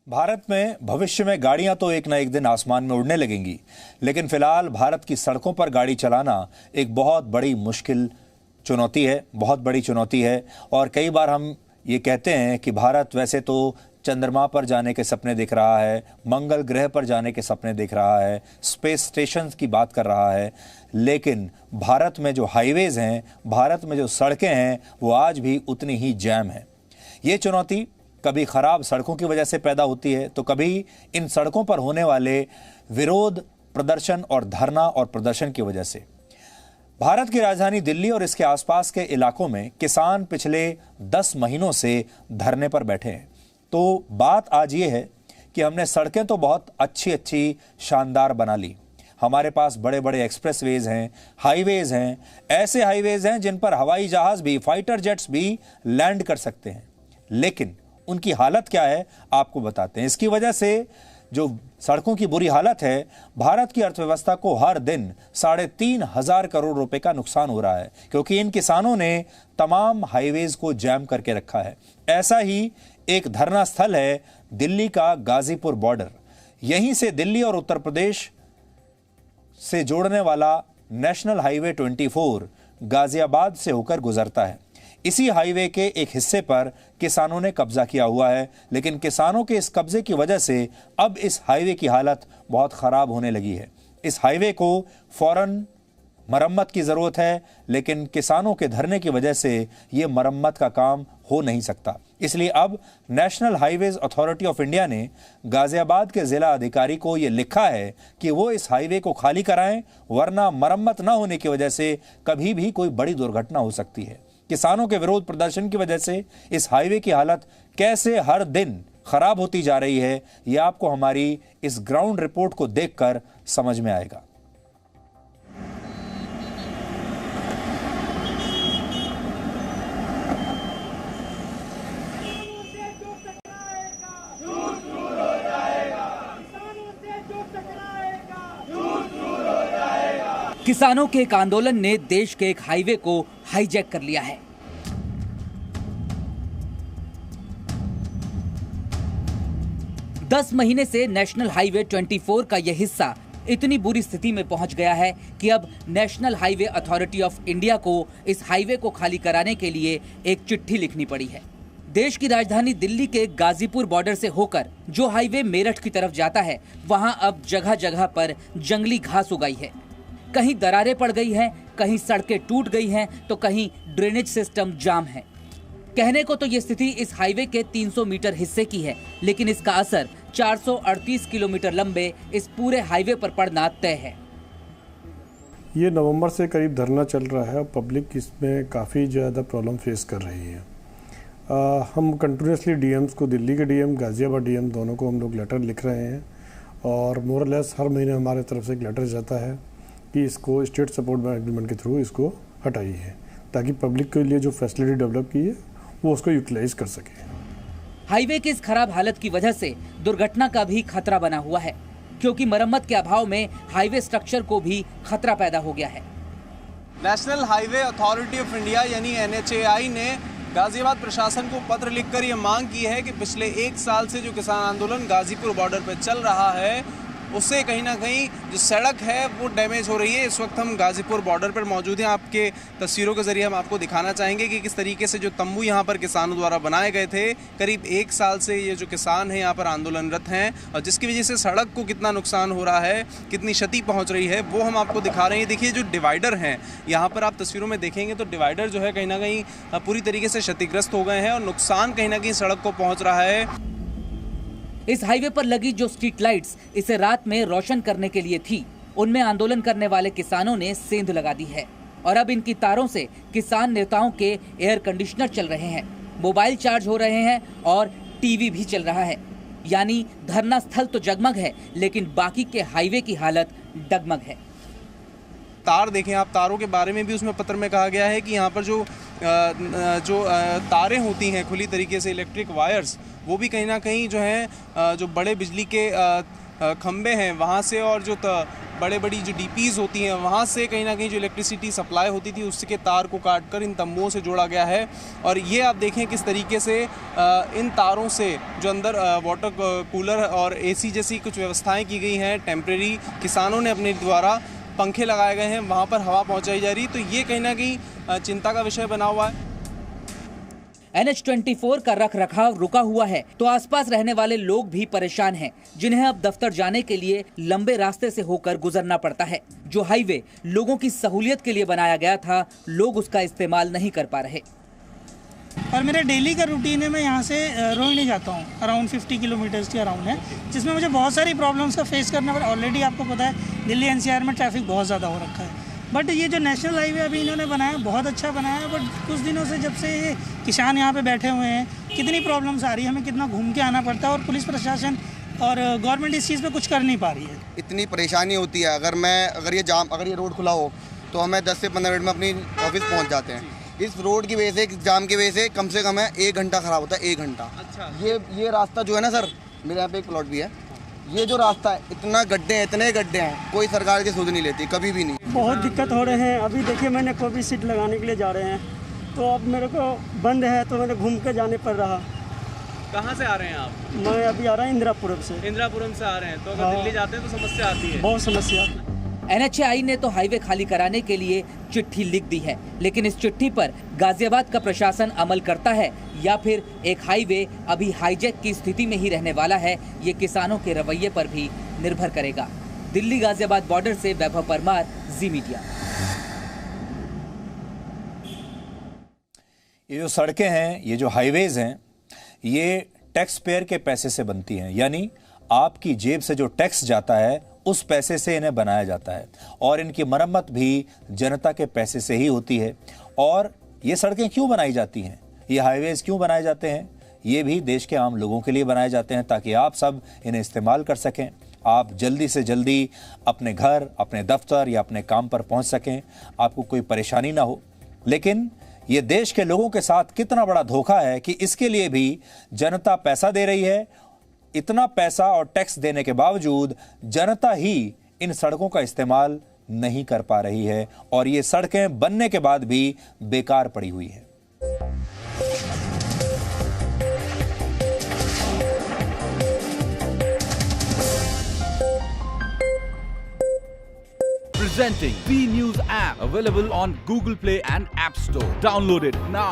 भारत में भविष्य में गाड़ियां तो एक न एक दिन आसमान में उड़ने लगेंगी, लेकिन फिलहाल भारत की सड़कों पर गाड़ी चलाना एक बहुत बड़ी मुश्किल चुनौती है, बहुत बड़ी चुनौती है। और कई बार हम ये कहते हैं कि भारत वैसे तो चंद्रमा पर जाने के सपने देख रहा है, मंगल ग्रह पर जाने के सपने देख रहा है, स्पेस स्टेशन की बात कर रहा है, लेकिन भारत में जो हाईवेज हैं, भारत में जो सड़कें हैं, वो आज भी उतनी ही जैम है। ये चुनौती कभी खराब सड़कों की वजह से पैदा होती है, तो कभी इन सड़कों पर होने वाले विरोध प्रदर्शन और धरना और प्रदर्शन की वजह से। भारत की राजधानी दिल्ली और इसके आसपास के इलाकों में किसान पिछले 10 महीनों से धरने पर बैठे हैं। तो बात आज ये है कि हमने सड़कें तो बहुत अच्छी शानदार बना ली, हमारे पास बड़े बड़े एक्सप्रेसवेज हैं, हाईवेज हैं, ऐसे हाईवेज हैं जिन पर हवाई जहाज भी, फाइटर जेट्स भी लैंड कर सकते हैं, लेकिन उनकी हालत क्या है आपको बताते हैं। इसकी वजह से जो सड़कों की बुरी हालत है, भारत की अर्थव्यवस्था को हर दिन 3,500 करोड़ रुपए का नुकसान हो रहा है, क्योंकि इन किसानों ने तमाम हाईवेज को जैम करके रखा है। ऐसा ही एक धरना स्थल है दिल्ली का गाजीपुर बॉर्डर। यहीं से दिल्ली और उत्तर प्रदेश से जोड़ने वाला नेशनल हाईवे 24 गाजियाबाद से होकर गुजरता है। इसी हाईवे के एक हिस्से पर किसानों ने कब्जा किया हुआ है, लेकिन किसानों के इस कब्जे की वजह से अब इस हाईवे की हालत बहुत खराब होने लगी है। इस हाईवे को फौरन मरम्मत की जरूरत है, लेकिन किसानों के धरने की वजह से यह मरम्मत का काम हो नहीं सकता। इसलिए अब national highways authority of India ने गाजियाबाद के जिला अधिकारी को यह लिखा है कि वो इस हाईवे को खाली कराएं, वरना मरम्मत न होने की वजह से कभी भी कोई बड़ी दुर्घटना हो सकती है। किसानों के विरोध प्रदर्शन की वजह से इस हाईवे की हालत कैसे हर दिन खराब होती जा रही है, यह आपको हमारी इस ग्राउंड रिपोर्ट को देखकर समझ में आएगा। किसानों के एक आंदोलन ने देश के एक हाईवे को हाईजैक कर लिया है। दस महीने से नेशनल हाईवे 24 का यह हिस्सा इतनी बुरी स्थिति में पहुंच गया है कि अब national highway authority of India को इस हाईवे को खाली कराने के लिए एक चिट्ठी लिखनी पड़ी है। देश की राजधानी दिल्ली के गाजीपुर बॉर्डर से होकर जो हाईवे मेरठ की तरफ जाता है, वहां अब जगह जगह पर जंगली घास उगाई है। कहीं दरारें पड़ गई हैं, कहीं सड़कें टूट गई हैं, तो कहीं ड्रेनेज सिस्टम जाम है। कहने को तो ये स्थिति इस हाईवे के 300 मीटर हिस्से की है, लेकिन इसका असर 438 किलोमीटर लंबे इस पूरे हाईवे पर पड़ना तय है। ये नवंबर से करीब धरना चल रहा है और पब्लिक इसमें काफ़ी ज़्यादा प्रॉब्लम फेस कर रही है। हम कंटिन्यूसली डीएम्स को, दिल्ली के डीएम, गाजियाबाद डीएम, दोनों को हम लोग लेटर लिख रहे हैं और मोर लेस हर महीने हमारे तरफ से एक लेटर जाता है कि इसको स्टेट सपोर्ट एग्रीमेंट के थ्रू इसको हटाइए, ताकि पब्लिक के लिए जो फैसिलिटी डेवलप की है वो उसको यूटिलाइज कर सके। हाईवे की इस खराब हालत की वजह से दुर्घटना का भी खतरा बना हुआ है, क्योंकि मरम्मत के अभाव में हाईवे स्ट्रक्चर को भी खतरा पैदा हो गया है। National highway authority of India यानी NHAI ने गाजियाबाद प्रशासन को पत्र लिखकर ये मांग की है कि पिछले 1 साल से जो किसान आंदोलन गाजीपुर बॉर्डर पर चल रहा है, उससे कहीं ना कहीं जो सड़क है वो डैमेज हो रही है। इस वक्त हम गाजीपुर बॉर्डर पर मौजूद हैं। आपके तस्वीरों के जरिए हम आपको दिखाना चाहेंगे कि किस तरीके से जो तंबू यहाँ पर किसानों द्वारा बनाए गए थे, करीब 1 साल से ये जो किसान हैं यहाँ पर आंदोलनरत हैं, और जिसकी वजह से सड़क को कितना नुकसान हो रहा है, कितनी क्षति पहुँच रही है, वो हम आपको दिखा रहे हैं। देखिए जो डिवाइडर हैं यहाँ पर आप तस्वीरों में देखेंगे तो डिवाइडर जो है कहीं ना कहीं पूरी तरीके से क्षतिग्रस्त हो गए हैं और नुकसान कहीं ना कहीं सड़क को पहुँच रहा है। इस हाईवे पर लगी जो स्ट्रीट लाइट्स इसे रात में रोशन करने के लिए थी, उनमें आंदोलन करने वाले किसानों ने सेंध लगा दी है और अब इनकी तारों से किसान नेताओं के एयर कंडीशनर चल रहे हैं, मोबाइल चार्ज हो रहे हैं और टीवी भी चल रहा है। यानी धरना स्थल तो जगमग है, लेकिन बाकी के हाईवे की हालत डगमग है। तार देखें आप, तारों के बारे में भी उसमें पत्र में कहा गया है कि यहाँ पर जो तारें होती हैं खुली तरीके से, इलेक्ट्रिक वायर्स, वो भी कहीं ना कहीं जो है जो बड़े बिजली के खंबे हैं वहाँ से और जो बड़े बड़ी जो डीपीज होती हैं वहाँ से कहीं ना कहीं जो इलेक्ट्रिसिटी सप्लाई होती थी उसके तार को काटकर इन तंबुओं से जोड़ा गया है। और ये आप देखें किस तरीके से इन तारों से जो अंदर वाटर कूलर और एसी जैसी कुछ व्यवस्थाएं की गई हैं, टेम्परेरी किसानों ने अपने द्वारा पंखे लगाए गए हैं, वहाँ पर हवा पहुँचाई जा रही है। तो ये कहीं ना कहीं चिंता का विषय बना हुआ है। NH24 का रख रखाव रुका हुआ है तो आसपास रहने वाले लोग भी परेशान हैं, जिन्हें अब दफ्तर जाने के लिए लंबे रास्ते से होकर गुजरना पड़ता है। जो हाईवे लोगों की सहूलियत के लिए बनाया गया था, लोग उसका इस्तेमाल नहीं कर पा रहे। और मेरा डेली का रूटीन है, मैं यहाँ से रोहिणी जाता हूँ, अराउंड 50 किलोमीटर्स के अराउंड है, जिसमें मुझे बहुत सारी प्रॉब्लम्स का फेस करना पड़ा। ऑलरेडी आपको पता है दिल्ली NCR में ट्रैफिक बहुत ज़्यादा हो रखा है, बट ये जो नेशनल हाईवे अभी इन्होंने बनाया बहुत अच्छा बनाया है। बट कुछ दिनों से जब से ये किसान यहाँ पे बैठे हुए हैं, कितनी प्रॉब्लम्स आ रही है, हमें कितना घूम के आना पड़ता है और पुलिस प्रशासन और गवर्नमेंट इस चीज़ पे कुछ कर नहीं पा रही है। इतनी परेशानी होती है। अगर ये रोड खुला हो तो हमें 10 से 15 मिनट में अपनी ऑफिस पहुँच जाते हैं। इस रोड की वजह से, जाम की वजह से कम से कम है 1 घंटा ख़राब होता है, 1 घंटा। अच्छा। ये रास्ता जो है ना सर, मेरे यहाँ पे एक प्लॉट भी है, ये जो रास्ता है इतना गड्ढे हैं, इतने गड्ढे हैं, कोई सरकार की सुध नहीं लेती, कभी भी नहीं। बहुत दिक्कत हो रहे हैं। अभी देखिए मैंने कोई सीट लगाने के लिए जा रहे हैं तो अब मेरे को बंद है तो मैंने घूम के जाने पड़ रहा। कहाँ से आ रहे हैं आप? मैं अभी आ रहा हूँ इंदिरापुरम से। इंदिरापुरम से आ रहे हैं, तो अगर दिल्ली जाते हैं तो समस्या आती है। बहुत समस्या आती है। NHAI ने तो हाईवे खाली कराने के लिए चिट्ठी लिख दी है, लेकिन इस चिट्ठी पर गाजियाबाद का प्रशासन अमल करता है या फिर एक हाईवे अभी हाईजैक की स्थिति में ही रहने वाला है, ये किसानों के रवैये पर भी निर्भर करेगा। दिल्ली गाजियाबाद बॉर्डर से वैभव परमार, जी मीडिया। ये जो सड़कें हैं, ये जो हाईवेज हैं, ये टैक्स पेयर के पैसे से बनती हैं, यानी आपकी जेब से जो टैक्स जाता है उस पैसे से इन्हें बनाया जाता है और इनकी मरम्मत भी जनता के पैसे से ही होती है। और ये सड़कें क्यों बनाई जाती हैं, ये हाईवेज क्यों बनाए जाते हैं, ये भी देश के आम लोगों के लिए बनाए जाते हैं ताकि आप सब इन्हें इस्तेमाल कर सकें, आप जल्दी से जल्दी अपने घर, अपने दफ्तर या अपने काम पर पहुंच सकें, आपको कोई परेशानी ना हो। लेकिन ये देश के लोगों के साथ कितना बड़ा धोखा है कि इसके लिए भी जनता पैसा दे रही है। इतना पैसा और टैक्स देने के बावजूद जनता ही इन सड़कों का इस्तेमाल नहीं कर पा रही है और ये सड़कें बनने के बाद भी बेकार पड़ी हुई है। Presenting B News app, available on Google Play and App Store. Download it now.